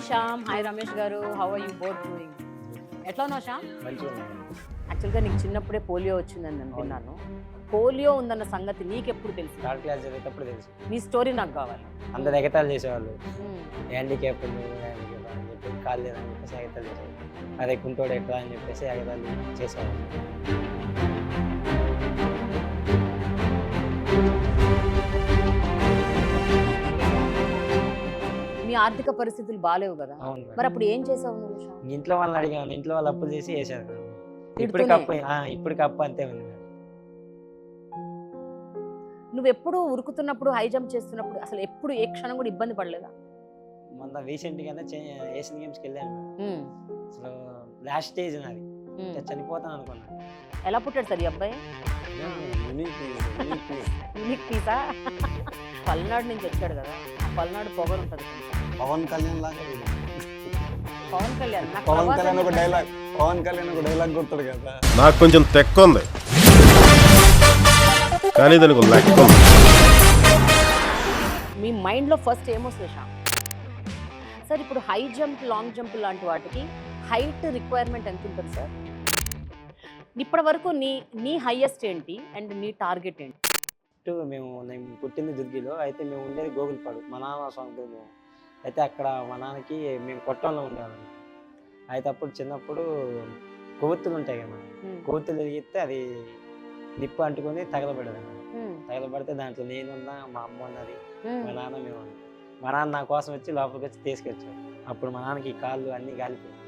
Shyam, hi Ramesh garu. How are you both doing? ఎట్లా ఉన్నావు శ్యామ్? మంచిగా ఉన్నాను. యాక్చువల్గా నీకు చిన్నప్పుడే పోలియో వచ్చిందని నేను విన్నాను. పోలియో ఉందన్న సంగతి నీకెప్పుడు తెలుసు? థర్డ్ క్లాస్ చదివేటప్పుడు తెలుసు. నీ స్టోరీ నాకు కావాలి. అందరు ఎగతాలు చేసేవాళ్ళు. మ్మ్. హ్యాండిక్యాప్ అని చెప్పి కాలు లేదని చెప్పేసి ఎగతాలు చేసేవాళ్ళు. అదే కుంటోడు ఎట్లా అని చెప్పేసి ఎగతాలు చేసేవాళ్ళు. మీ ఆర్థిక పరిస్థితులు బాగాలేవు కదా, అవును మరి మేడం. అప్పుడు ఏం చేసావు నువ్వు శ్యామ్? ఇంట్లో వాళ్ళని అడిగాను, ఇంట్లో వాళ్ళు అప్పులు చేసి వేసారు మేడం. తిడుతూనే? ఇప్పటికి అప్పు అంతే ఉంది మేడం. నువ్వు ఎప్పుడు ఉరుకుతున్నప్పుడు, హై జంప్ చేస్తున్నప్పుడు అసలు ఎప్పుడు ఏ క్షణం కూడా ఇబ్బంది పడలేదా? మొన్న రీసెంట్గానే ఏషియన్ గేమ్స్కి వెళ్ళాను మేడం. మ్మ్. అసలు లాస్ట్ స్టేజ్ నాది. మ్మ్. ఇంకా చనిపోతాను అనుకున్నాను. ఎలా పుట్టాడు సార్ ఈ అబ్బాయి? Unique Pisa? పల్నాడు నుంచి వచ్చాడు కదా, ఆ పల్నాడు పొగరు ఉంటుంది కొంచెం. పవన్ కళ్యాణ్ లాగా వీడు. పవన్ కళ్యాణ్ నాకు పవన్ ప్రభాస్ కళ్యాణ్ ఒక అంటే డైలాగ్ పవన్ కళ్యాణ్ ఒక డైలాగ్ కొడతాడు కదా. నాకు కొంచెం తెక్క ఉంది, కానీ దానికి లెక్క ఉంది. మీ మైండ్లో ఫస్ట్ ఏమొస్తుంది శ్యామ్? సార్ ఇప్పుడు హై జంప్, లాంగ్ జంప్ లాంటి వాటికి హైట్ రిక్వైర్మెంట్ ఎంత ఉంటుంది సార్? ఇప్పటి వరకు నీ హైయెస్ట్ ఏంటి అండ్ నీ టార్గెట్ ఏంటి? నేను పుట్టింది దుర్గిలో, అయితే మేము ఉండేది గోగులపాడు, మా నాన్న సొంతం. అయితే అక్కడ మా నాన్నకి మేము కొట్టంలో ఉండేవాళ్ళం. అయితే అప్పుడు చిన్నప్పుడు కొవ్వొత్తులు ఉంటాయి కదా, కొవ్వొత్తులు తిరిగితే అది నిప్పు అంటుకొని తగలబడేది. తగలబడితే దాంట్లో నేనున్నా, మా అమ్మ ఉన్నది, మా నాన్న మేము ఉన్నాం. మా నాన్న నా కోసం వచ్చి లోపలికి వచ్చి తీసుకొచ్చాడు. అప్పుడు మా నాన్నకి కాళ్ళు అన్నీ కాలిపోయాయి.